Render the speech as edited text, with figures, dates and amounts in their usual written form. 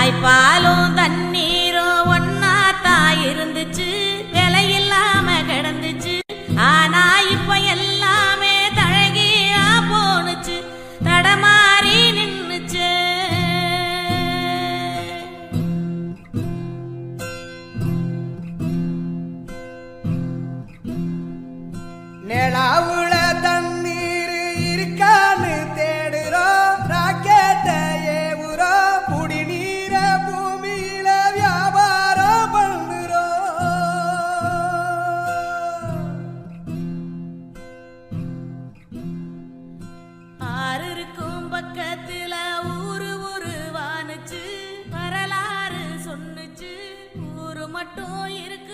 தாய்ப்பாலும் தண்ணீரும் ஒன்னாத்தா இருந்துச்சு, விலையில்லாம கிடந்துச்சு. ஆனா இப்ப எல்லாமே தழகியா போனுச்சு, தடமாறி நின்னுச்சு. நிலாவுல தண்ணீர் இருக்கான்னு தேடுறோம், ராக்கெட்ட ஏவுறோம், குடிநீர பூமியில வியாபாரம் பண்ணுறோம். ஆறு இருக்கும் பக்கத்துல ஊரு வானுச்சு, வரலாறு சொன்னுச்சு. ஊரு மட்டும் இருக்கு